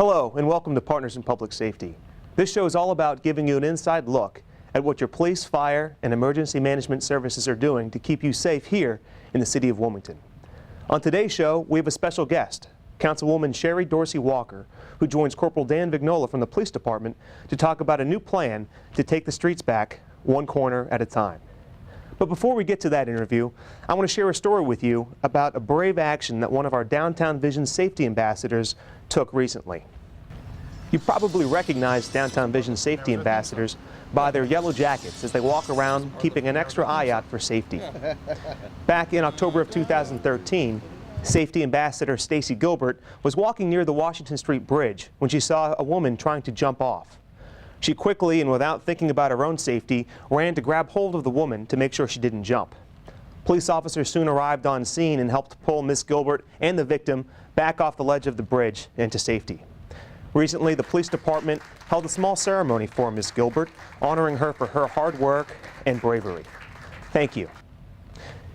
Hello and welcome to Partners in Public Safety. This show is all about giving you an inside look at what your police, fire, and emergency management services are doing to keep you safe here in the city of Wilmington. On today's show, we have a special guest, Councilwoman Sherry Dorsey Walker, who joins Corporal Dan Vignola from the police department to talk about a new plan to take the streets back one corner at a time. But before we get to that interview, I want to share a story with you about a brave action that one of our Downtown Vision safety ambassadors took recently. You probably recognize Downtown Vision safety ambassadors by their yellow jackets as they walk around keeping an extra eye out for safety. Back in October of 2013, Safety Ambassador Stacy Gilbert was walking near the Washington Street Bridge when she saw a woman trying to jump off. She quickly, and without thinking about her own safety, ran to grab hold of the woman to make sure she didn't jump. Police officers soon arrived on scene and helped pull Miss Gilbert and the victim back off the ledge of the bridge into safety. Recently, the police department held a small ceremony for Miss Gilbert, honoring her for her hard work and bravery. Thank you.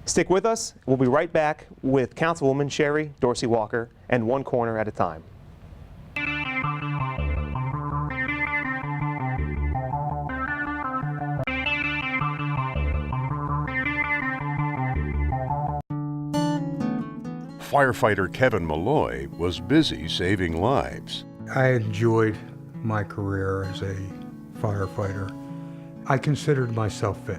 Stick with us. We'll be right back with Councilwoman Sherry Dorsey Walker and One Corner at a Time. Firefighter Kevin Malloy was busy saving lives. I enjoyed my career as a firefighter. I considered myself fit.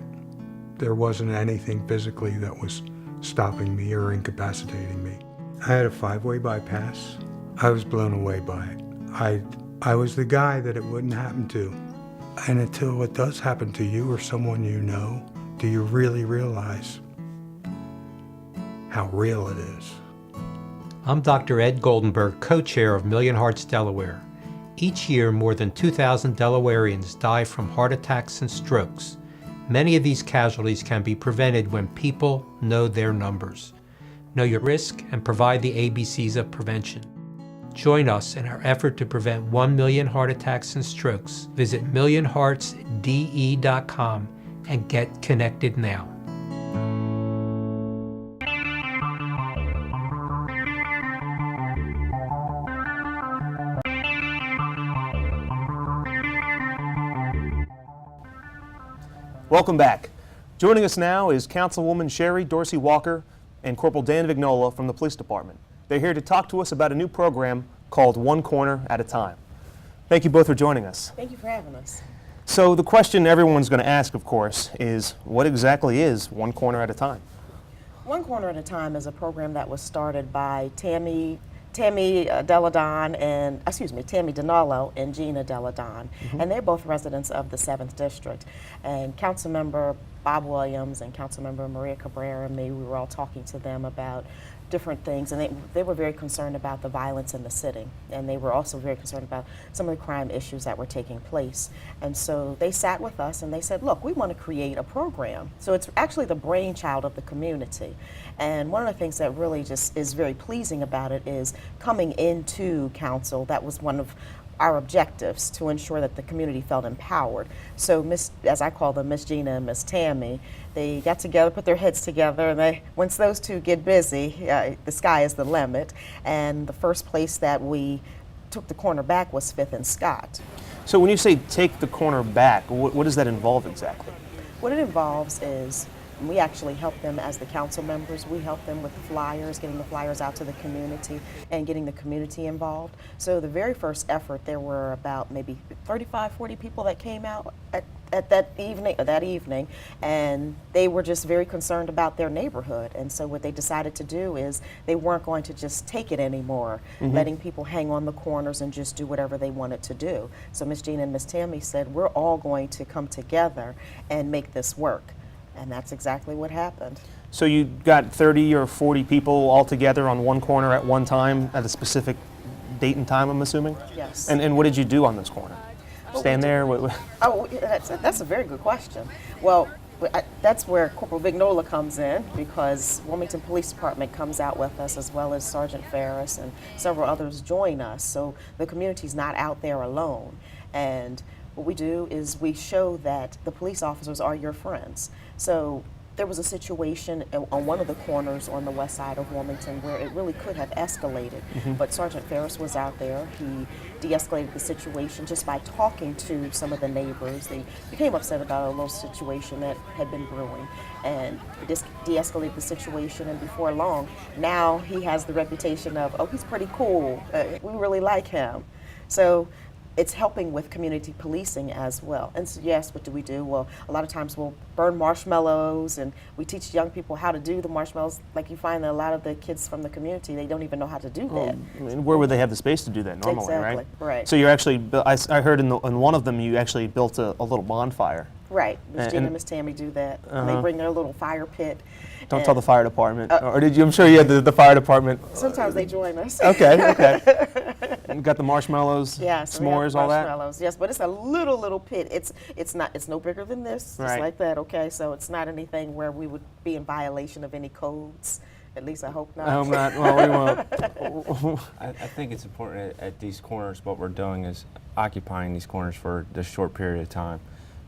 There wasn't anything physically that was stopping me or incapacitating me. I had a 5-way bypass. I was blown away by it. I was the guy that it wouldn't happen to. And until it does happen to you or someone you know, do you really realize how real it is? I'm Dr. Ed Goldenberg, co-chair of Million Hearts Delaware. Each year, more than 2,000 Delawareans die from heart attacks and strokes. Many of these casualties can be prevented when people know their numbers. Know your risk and provide the ABCs of prevention. Join us in our effort to prevent 1 million heart attacks and strokes. Visit millionheartsde.com and get connected now. Welcome back. Joining us now is Councilwoman Sherry Dorsey Walker and Corporal Dan Vignola from the police department. They're here to talk to us about a new program called One Corner at a Time. Thank you both for joining us. Thank you for having us. So the question everyone's going to ask, of course, is what exactly is One Corner at a Time? One Corner at a Time is a program that was started by Tammy Deladon and, Tammy Dinallo and Gina Deladon. And they're both residents of the 7th District. And Councilmember Bob Williams and Councilmember Maria Cabrera and me, we were all talking to them about different things, and they were very concerned about the violence in the city, and they were also very concerned about some of the crime issues that were taking place. And so they sat with us and they said, look, we want to create a program. So it's actually the brainchild of the community. And one of the things that really just is very pleasing about it is coming into council, that was one of our objectives, to ensure that the community felt empowered. So as I call them, Miss Gina and Miss Tammy, they got together, put their heads together, and once those two get busy, the sky is the limit. And the first place that we took the corner back was 5th and Scott. So when you say take the corner back, what does that involve exactly? What it involves is we actually help them as the council members. We help them with the flyers, getting the flyers out to the community and getting the community involved. So the very first effort, there were about maybe 35, 40 people that came out at that evening, and they were just very concerned about their neighborhood. And so what they decided to do is they weren't going to just take it anymore, letting people hang on the corners and just do whatever they wanted to do. So Miss Gina and Miss Tammy said, we're all going to come together and make this work. And that's exactly what happened. So you got 30 or 40 people all together on one corner at one time at a specific date and time, I'm assuming? Yes. And what did you do on this corner? Stand there? Oh, that's a very good question. Well, that's where Corporal Vignola comes in, because Wilmington Police Department comes out with us, as well as Sergeant Ferris and several others join us. So the community's not out there alone. And what we do is we show that the police officers are your friends. So there was a situation on one of the corners on the west side of Wilmington where it really could have escalated. But Sergeant Ferris was out there. He de-escalated the situation just by talking to some of the neighbors. They became upset about a little situation that had been brewing, and just de-escalated the situation. And before long, now he has the reputation of, oh, he's pretty cool. We really like him. So it's helping with community policing as well. And so yes, what do we do? Well, a lot of times we'll burn marshmallows, and we teach young people how to do the marshmallows. Like you find that a lot of the kids from the community, they don't even know how to do that. I mean, where would they have the space to do that normally, Exactly, right. So you're actually, I heard in one of them you actually built a little bonfire. Right. Miss Gina And- and Miss Tammy do that. They bring their little fire pit. Don't and tell the fire department. Or did you? I'm sure you had the fire department. Sometimes they join us. Okay. And got the marshmallows, Yes, we have s'mores, all that. marshmallows. Yes, but it's a little pit. It's no bigger than this, just Right. like that. Okay, so it's not anything where we would be in violation of any codes. At least I hope not. I hope not. Well, we won't. I think it's important at these corners. What we're doing is occupying these corners for this short period of time.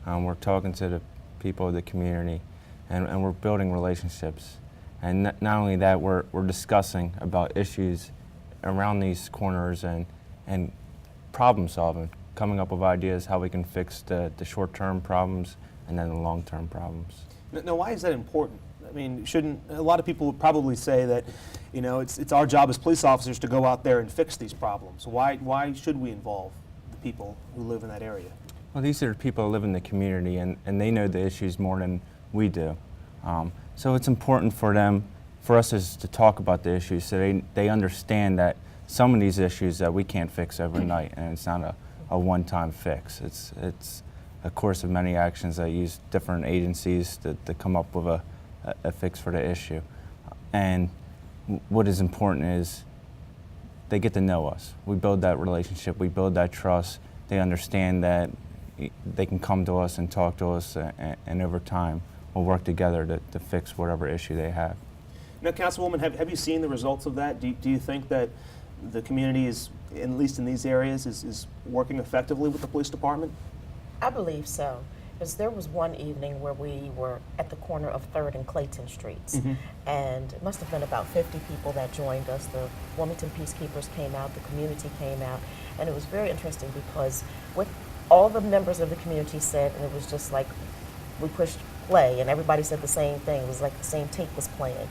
We're talking to the people of the community, and we're building relationships. And not only that, we're discussing about issues around these corners and problem solving, coming up with ideas how we can fix the short-term problems and then the long-term problems. Now, why is that important? I mean, shouldn't a lot of people would probably say that, you know, it's our job as police officers to go out there and fix these problems. Why should we involve the people who live in that area? Well, these are people who live in the community, and they know the issues more than we do. So it's important for us to talk about the issues so they understand that some of these issues that we can't fix overnight, and it's not a one-time fix. It's a course of many actions that use different agencies to come up with a fix for the issue. And what is important is they get to know us. We build that relationship, we build that trust. They understand that they can come to us and talk to us, and over time we'll work together to fix whatever issue they have. Now, Councilwoman, have you seen the results of that? Do you think that the community is, at least in these areas, is working effectively with the police department? I believe so. Because there was one evening where we were at the corner of 3rd and Clayton Streets, and it must have been about 50 people that joined us. The Wilmington Peacekeepers came out, the community came out, and it was very interesting because what all the members of the community said, and it was just like we pushed play, and everybody said the same thing. It was like the same tape was playing.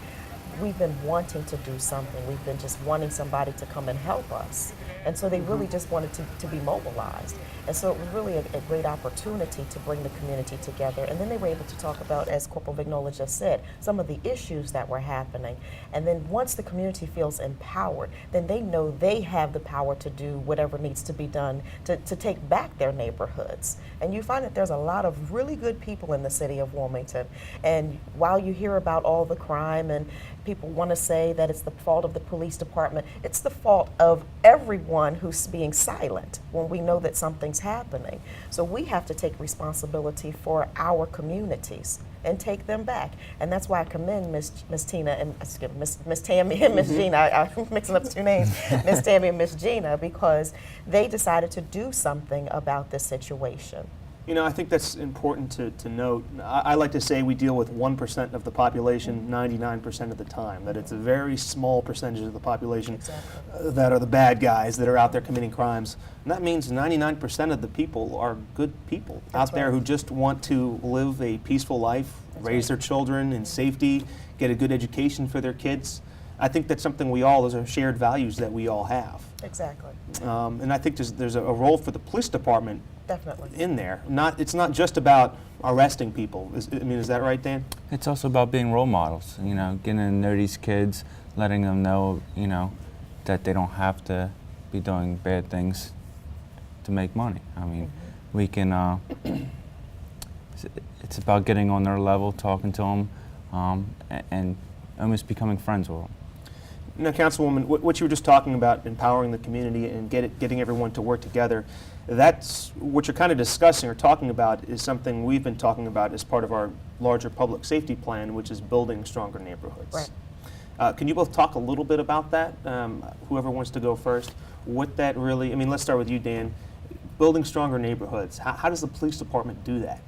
We've been wanting to do something. We've been just wanting somebody to come and help us. And so they really just wanted to be mobilized. And so it was really a great opportunity to bring the community together. And then they were able to talk about, as Corporal Vignola just said, some of the issues that were happening. And then once the community feels empowered, then they know they have the power to do whatever needs to be done to take back their neighborhoods. And you find that there's a lot of really good people in the city of Wilmington. And while you hear about all the crime and people want to say that it's the fault of the police department, it's the fault of everyone who's being silent when we know that something's happening. So we have to take responsibility for our communities and take them back. And that's why I commend Miss Tina and Miss Tammy and Miss Gina. I'm mixing up the two names. Miss Tammy and Miss Gina, because they decided to do something about this situation. You know, I think that's important to note. I like to say we deal with 1% of the population 99% of the time, that it's a very small percentage of the population that are the bad guys that are out there committing crimes. And that means 99% of the people are good people out there who just want to live a peaceful life, raise their children in safety, get a good education for their kids. I think that's something those are shared values that we all have. Exactly. And I think there's a role for the police department Definitely. in there. It's not just about arresting people. Is that right, Dan? It's also about being role models, getting to know these kids, letting them know, that they don't have to be doing bad things to make money. I mean, we can, it's about getting on their level, talking to them, and almost becoming friends with them. Now, Councilwoman, what you were just talking about, empowering the community and getting everyone to work together, that's what you're kind of discussing or talking about is something we've been talking about as part of our larger public safety plan, which is building stronger neighborhoods. Right. Can you both talk a little bit about that? Whoever wants to go first, what that really, let's start with you, Dan. Building stronger neighborhoods, how does the police department do that?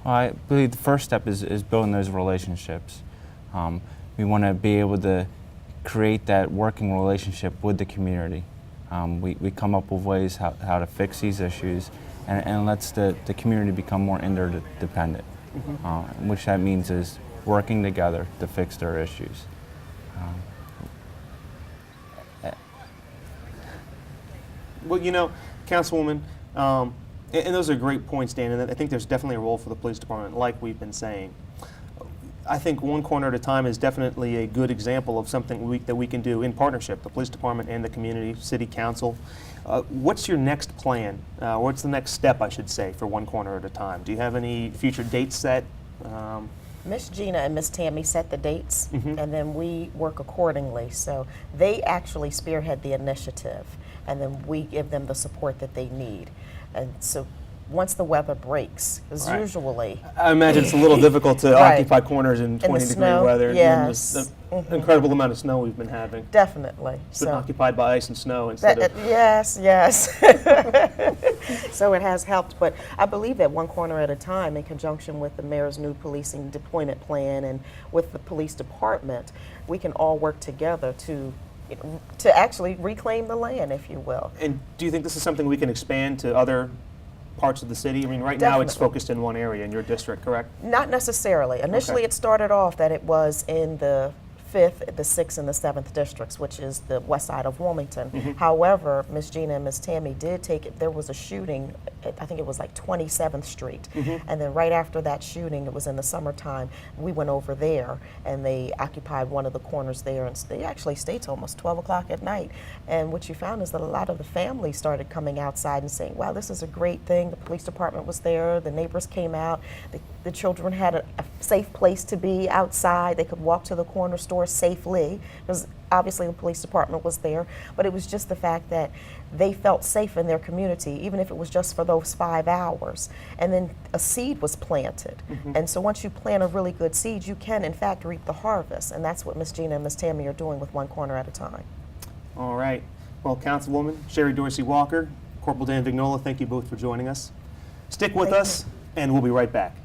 Well, I believe the first step is building those relationships. We want to be able to create that working relationship with the community. We come up with ways how to fix these issues and lets the community become more interdependent, which that means is working together to fix their issues. Well, you know, Councilwoman, and those are great points, Dan, and I think there's definitely a role for the police department, like we've been saying. I think one corner at a time is definitely a good example of something that we can do in partnership, the police department and the community, city council. What's your next plan? What's the next step, I should say, for one corner at a time? Do you have any future dates set? Miss Gina and Miss Tammy set the dates, and then we work accordingly. So they actually spearhead the initiative, and then we give them the support that they need. And so once the weather breaks, because usually... I imagine it's a little difficult to occupy corners in 20-degree weather. Yes. And the incredible amount of snow we've been having. Definitely. It's been occupied by ice and snow instead of... Yes. So it has helped, but I believe that one corner at a time, in conjunction with the mayor's new policing deployment plan and with the police department, we can all work together to actually reclaim the land, if you will. And do you think this is something we can expand to other parts of the city? I mean, right now it's focused in one area in your district, correct? Not necessarily. Initially, it started off that it was in the 5th, the 6th, and the 7th districts, which is the west side of Wilmington. However, Miss Gina and Miss Tammy did take it. There was a shooting, I think it was like 27th Street. And then right after that shooting, it was in the summertime, we went over there and they occupied one of the corners there, and they actually stayed till almost 12 o'clock at night. And what you found is that a lot of the families started coming outside and saying, wow, this is a great thing. The police department was there, the neighbors came out, the children had a safe place to be outside. They could walk to the corner store safely, because obviously the police department was there, but it was just the fact that they felt safe in their community, even if it was just for those 5 hours. And then a seed was planted. And so once you plant a really good seed, you can in fact reap the harvest. And that's what Miss Gina and Miss Tammy are doing with one corner at a time. All right. Well, Councilwoman Sherry Dorsey Walker, Corporal Dan Vignola, thank you both for joining us. Stick with us, and we'll be right back.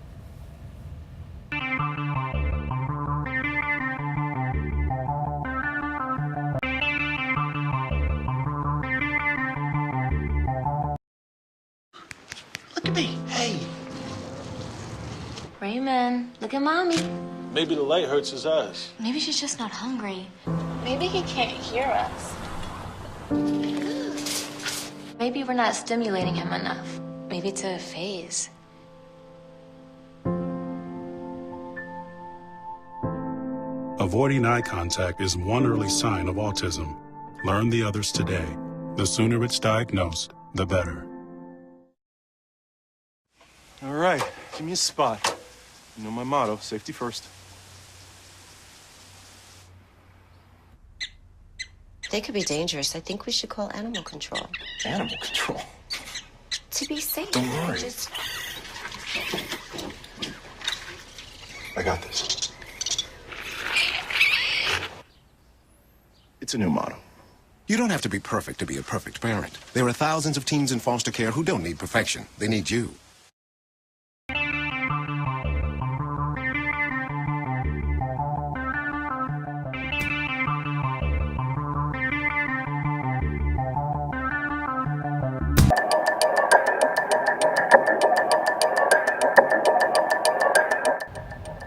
Look at me. Hey. Raymond, look at Mommy. Maybe the light hurts his eyes. Maybe she's just not hungry. Maybe he can't hear us. Maybe we're not stimulating him enough. Maybe it's a phase. Avoiding eye contact is one early sign of autism. Learn the others today. The sooner it's diagnosed, the better. All right, give me a spot. You know my motto, safety first. They could be dangerous. I think we should call animal control. Animal control? To be safe. Don't worry. Just... I got this. It's a new motto. You don't have to be perfect to be a perfect parent. There are thousands of teens in foster care who don't need perfection. They need you.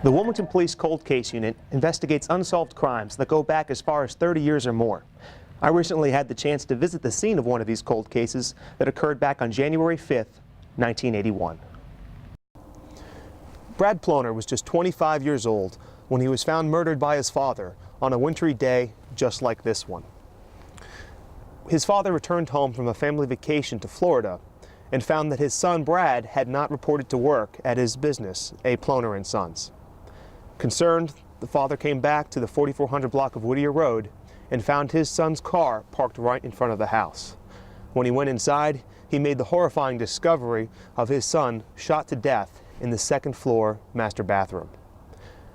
The Wilmington Police Cold Case Unit investigates unsolved crimes that go back as far as 30 years or more. I recently had the chance to visit the scene of one of these cold cases that occurred back on January 5th, 1981. Brad Ploner was just 25 years old when he was found murdered by his father on a wintry day just like this one. His father returned home from a family vacation to Florida and found that his son Brad had not reported to work at his business, A. Ploner & Sons. Concerned, the father came back to the 4400 block of Whittier Road and found his son's car parked right in front of the house. When he went inside, he made the horrifying discovery of his son shot to death in the second-floor master bathroom.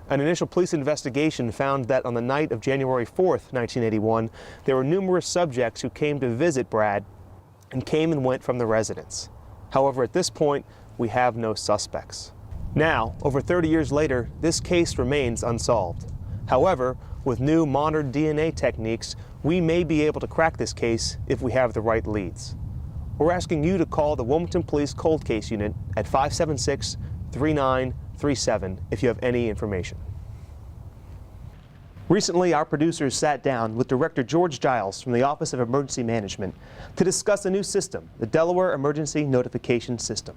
An initial police investigation found that on the night of January 4th, 1981, there were numerous subjects who came to visit Brad and came and went from the residence. However, at this point, we have no suspects. Now, over 30 years later, this case remains unsolved. However, with new modern DNA techniques, we may be able to crack this case if we have the right leads. We're asking you to call the Wilmington Police Cold Case Unit at 576-3937 if you have any information. Recently, our producers sat down with Director George Giles from the Office of Emergency Management to discuss a new system, the Delaware Emergency Notification System.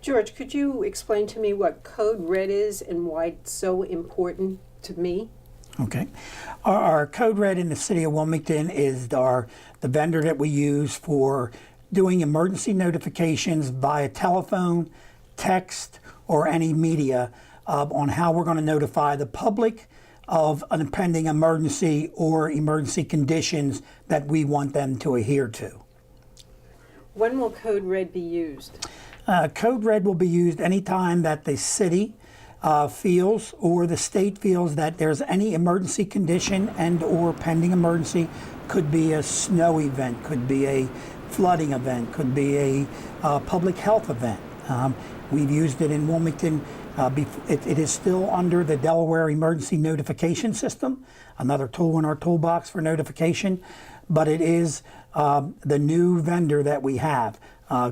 George, could you explain to me what Code Red is and why it's so important to me? Okay. Our Code Red in the city of Wilmington is the vendor that we use for doing emergency notifications via telephone, text, or any media on how we're going to notify the public of an impending emergency or emergency conditions that we want them to adhere to. When will Code Red be used? Code Red will be used anytime that the city feels or the state feels that there's any emergency condition and or pending emergency. Could be a snow event, could be a flooding event, could be a public health event. We've used it in Wilmington. It is still under the Delaware Emergency Notification System, another tool in our toolbox for notification, but it is the new vendor that we have.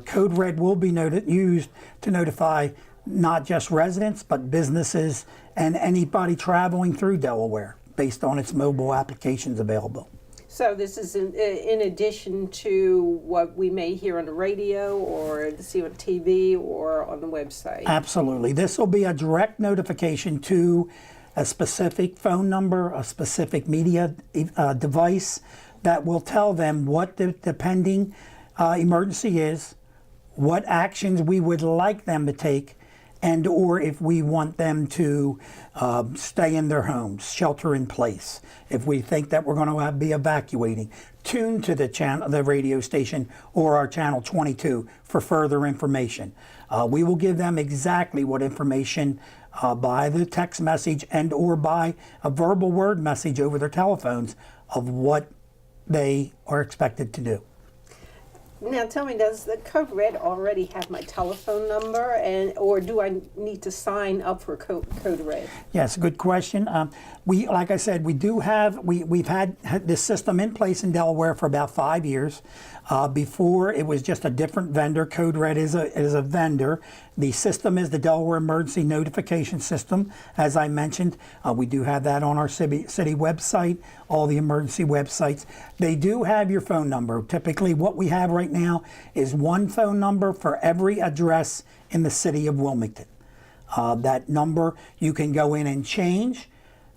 Code Red will be used to notify not just residents, but businesses and anybody traveling through Delaware based on its mobile applications available. So this is in addition to what we may hear on the radio or see on TV or on the website? Absolutely. This will be a direct notification to a specific phone number, a specific media device that will tell them what the pending emergency is, what actions we would like them to take, and or if we want them to stay in their homes, shelter in place. If we think that we're going to be evacuating, tune to the radio station or our channel 22 for further information. We will give them exactly what information by the text message and or by a verbal word message over their telephones of what they are expected to do. Now tell me, does the Code Red already have my telephone number, or do I need to sign up for Code Red? Yes, good question. Like I said, we've had this system in place in Delaware for about 5 years. Before it was just a different vendor. Code Red is a vendor. The system is the Delaware Emergency Notification System. As I mentioned, we do have that on our city website, all the emergency websites. They do have your phone number. Typically what we have right now is one phone number for every address in the city of Wilmington. That number you can go in and change.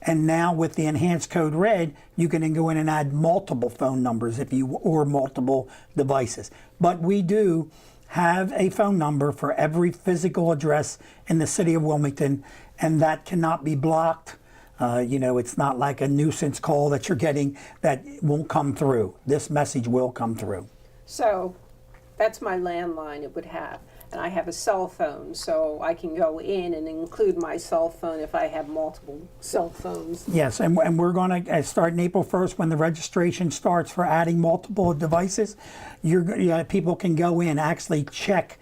And now with the enhanced Code Red, you can then go in and add multiple phone numbers or multiple devices. But we do have a phone number for every physical address in the city of Wilmington, and that cannot be blocked. It's not like a nuisance call that you're getting that won't come through. This message will come through. So that's my landline it would have. And I have a cell phone, so I can go in and include my cell phone if I have multiple cell phones. Yes, and we're going to start in April 1st when the registration starts for adding multiple devices. People can go in, actually check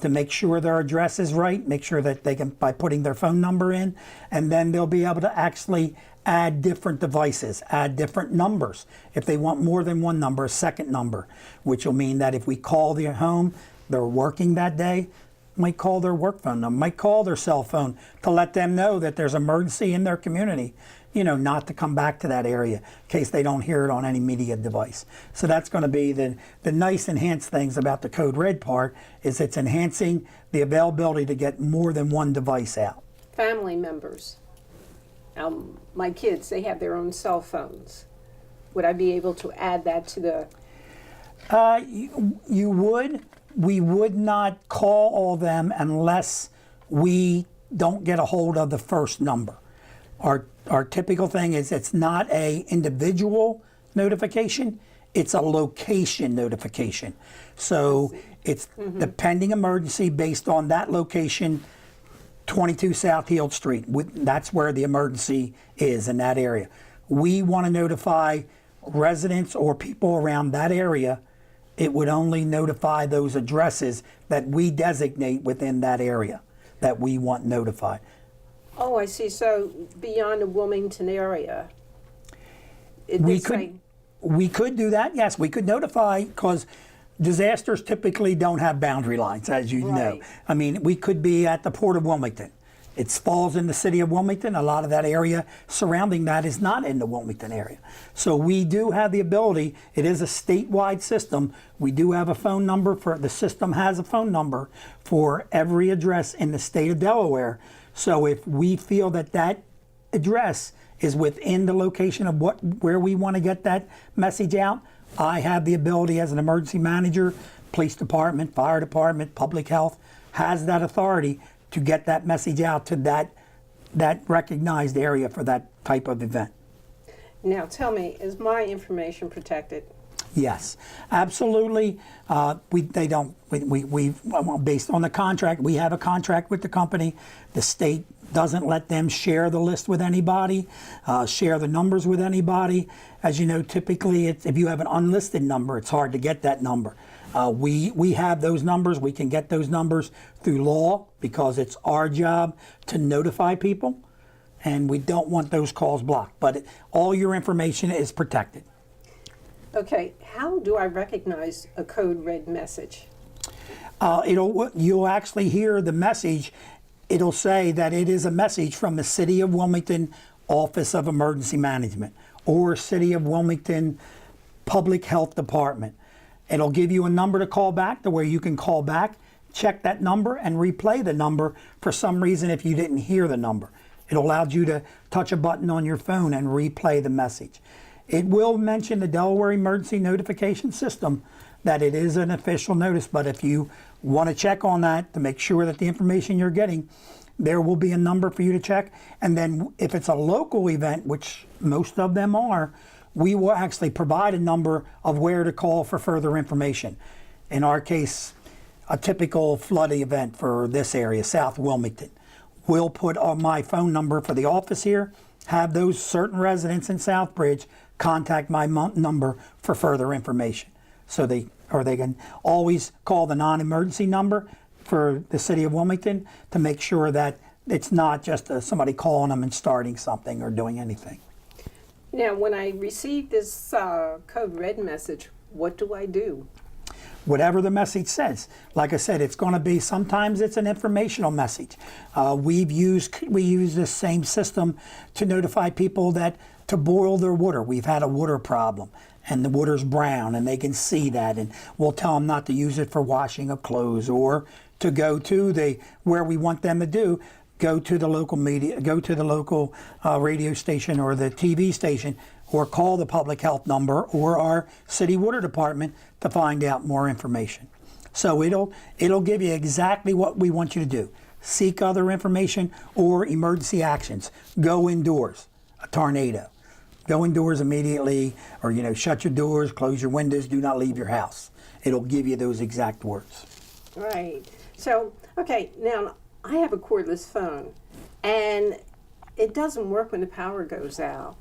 to make sure their address is right, make sure that they can, by putting their phone number in, and then they'll be able to actually add different devices, add different numbers. If they want more than one number, a second number, which will mean that if we call their home, they're working that day, might call their work phone number, might call their cell phone to let them know that there's emergency in their community, not to come back to that area in case they don't hear it on any media device. So that's going to be the nice enhanced things about the Code Red part is it's enhancing the availability to get more than one device out. Family members, my kids, they have their own cell phones. Would I be able to add that to the... You would. We would not call all of them unless we don't get a hold of the first number. Our typical thing is it's not a individual notification, it's a location notification. So it's the pending emergency based on that location, 22 South Heald Street. That's where the emergency is in that area. We want to notify residents or people around that area. It would only notify those addresses that we designate within that area. that we want notified. Oh, I see. So beyond the Wilmington area, We could do that, yes. We could notify, because disasters typically don't have boundary lines, as you know. I mean, we could be at the Port of Wilmington. It falls in the city of Wilmington. A lot of that area surrounding that is not in the Wilmington area. So we do have the ability. It is a statewide system. We do have a phone number the system has a phone number for every address in the state of Delaware. So if we feel that that address is within the location of where we want to get that message out, I have the ability as an emergency manager, police department, fire department, public health, has that authority to get that message out to that recognized area for that type of event. Now tell me, is my information protected? Yes, absolutely. Based on the contract, we have a contract with the company. The state doesn't let them share the list with anybody, share the numbers with anybody. As you know, typically, if you have an unlisted number, it's hard to get that number. We have those numbers. We can get those numbers through law because it's our job to notify people, and we don't want those calls blocked. But all your information is protected. Okay, how do I recognize a code red message? You'll actually hear the message. It'll say that it is a message from the City of Wilmington Office of Emergency Management or City of Wilmington Public Health Department. It'll give you a number to call back to where you can call back, check that number, and replay the number for some reason if you didn't hear the number. It allows you to touch a button on your phone and replay the message. It will mention the Delaware Emergency Notification System that it is an official notice, but if you want to check on that to make sure that the information you're getting, there will be a number for you to check. And then if it's a local event, which most of them are, we will actually provide a number of where to call for further information. In our case, a typical flood event for this area, South Wilmington. We'll put on my phone number for the office here, have those certain residents in Southbridge contact my number for further information. So they can always call the non-emergency number for the City of Wilmington to make sure that it's not just somebody calling them and starting something or doing anything. Now, when I receive this code red message, what do I do? Whatever the message says. Like I said, it's going to be, sometimes it's an informational message. We use this same system to notify people to boil their water. We've had a water problem and the water's brown and they can see that, and we'll tell them not to use it for washing of clothes or to go to where we want them to do. Go to the local media, go to the local radio station or the TV station, or call the public health number or our city water department to find out more information. So it'll give you exactly what we want you to do. Seek other information or emergency actions. Go indoors, a tornado. Go indoors immediately, or shut your doors, close your windows, do not leave your house. It'll give you those exact words. Right. So, okay, now I have a cordless phone, and it doesn't work when the power goes out.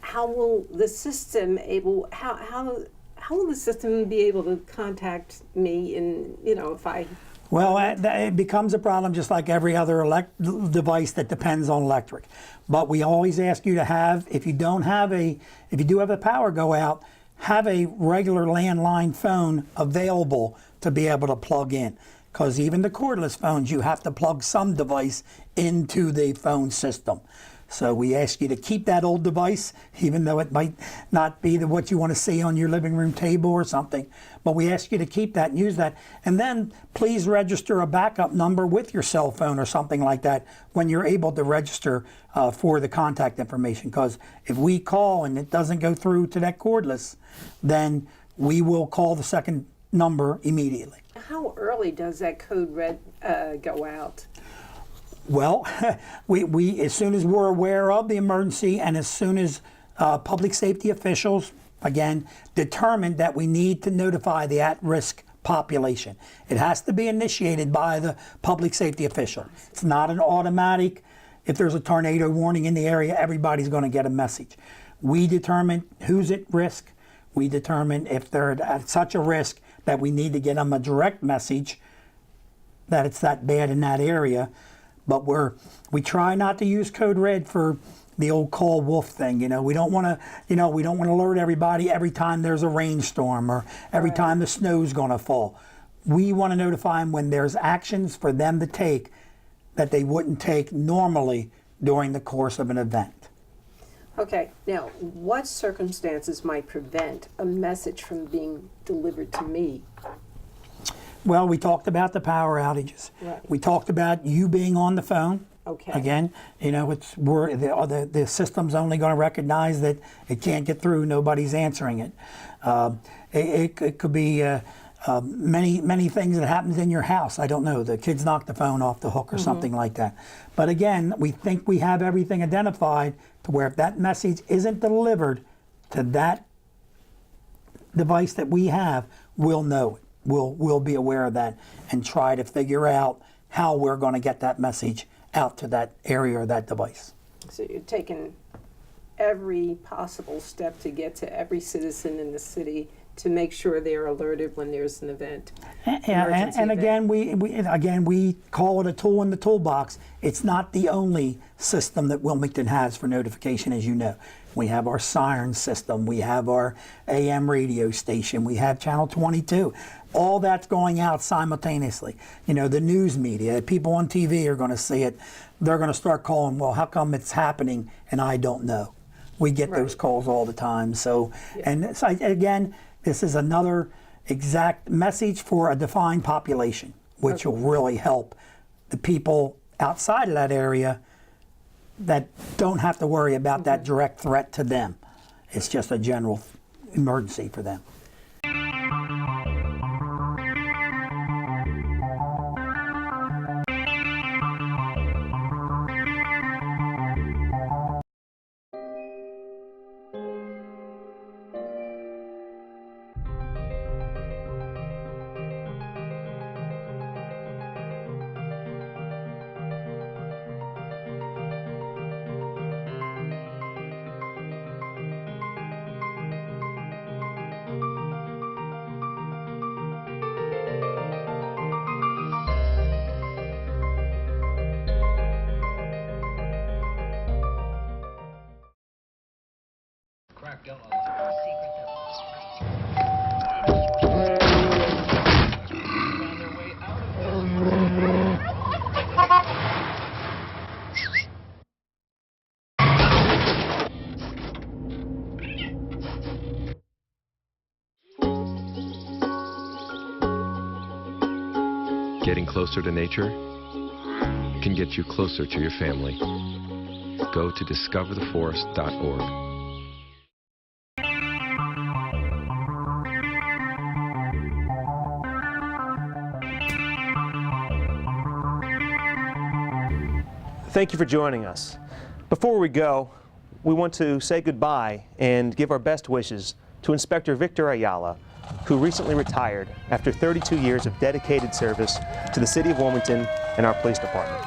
How will the system how will the system be able to contact me? And if I Well, it becomes a problem just like every other device that depends on electric. But we always ask you to have, if you do have a power go out, have a regular landline phone available to be able to plug in. Because even the cordless phones, you have to plug some device into the phone system. So we ask you to keep that old device, even though it might not be what you want to see on your living room table or something. But we ask you to keep that and use that. And then please register a backup number with your cell phone or something like that when you're able to register for the contact information. Because if we call and it doesn't go through to that cordless, then we will call the second number immediately. How early does that code red go out? Well, we as soon as we're aware of the emergency and as soon as public safety officials, again, determine that we need to notify the at-risk population. It has to be initiated by the public safety official. It's not an automatic, if there's a tornado warning in the area, everybody's going to get a message. We determine who's at risk. We determine if they're at such a risk that we need to get them a direct message that it's that bad in that area, but we try not to use code red for the old call wolf thing. We don't want to, we don't want to alert everybody every time there's a rainstorm or every time the snow's going to fall. We want to notify them when there's actions for them to take that they wouldn't take normally during the course of an event. Okay, now what circumstances might prevent a message from being delivered to me? Well, we talked about the power outages. Right. We talked about you being on the phone. Okay. Again, the system's only going to recognize that it can't get through. Nobody's answering it. It could be many things that happens in your house. I don't know. The kids knock the phone off the hook or something like that. But again, we think we have everything identified to where if that message isn't delivered to that device that we have, we'll know it. We'll be aware of that and try to figure out how we're going to get that message out to that area or that device. So you're taking every possible step to get to every citizen in the city to make sure they're alerted when there's an event. And again, we call it a tool in the toolbox. It's not the only system that Wilmington has for notification, as you know. We have our siren system, we have our AM radio station, we have Channel 22. All that's going out simultaneously. The news media, people on TV are going to see it. They're going to start calling, well, how come it's happening and I don't know? We get those calls all the time. So, and so again, this is another exact message for a defined population, which will really help the people outside of that area that don't have to worry about that direct threat to them. It's just a general emergency for them. Getting closer to nature can get you closer to your family. Go to discovertheforest.org. Thank you for joining us. Before we go, we want to say goodbye and give our best wishes to Inspector Victor Ayala, who recently retired after 32 years of dedicated service to the City of Wilmington and our police department.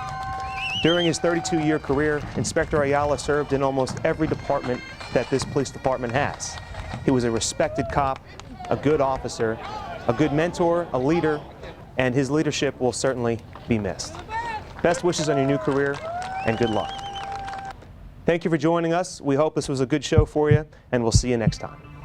During his 32-year career, Inspector Ayala served in almost every department that this police department has. He was a respected cop, a good officer, a good mentor, a leader, and his leadership will certainly be missed. Best wishes on your new career, and good luck. Thank you for joining us. We hope this was a good show for you, and we'll see you next time.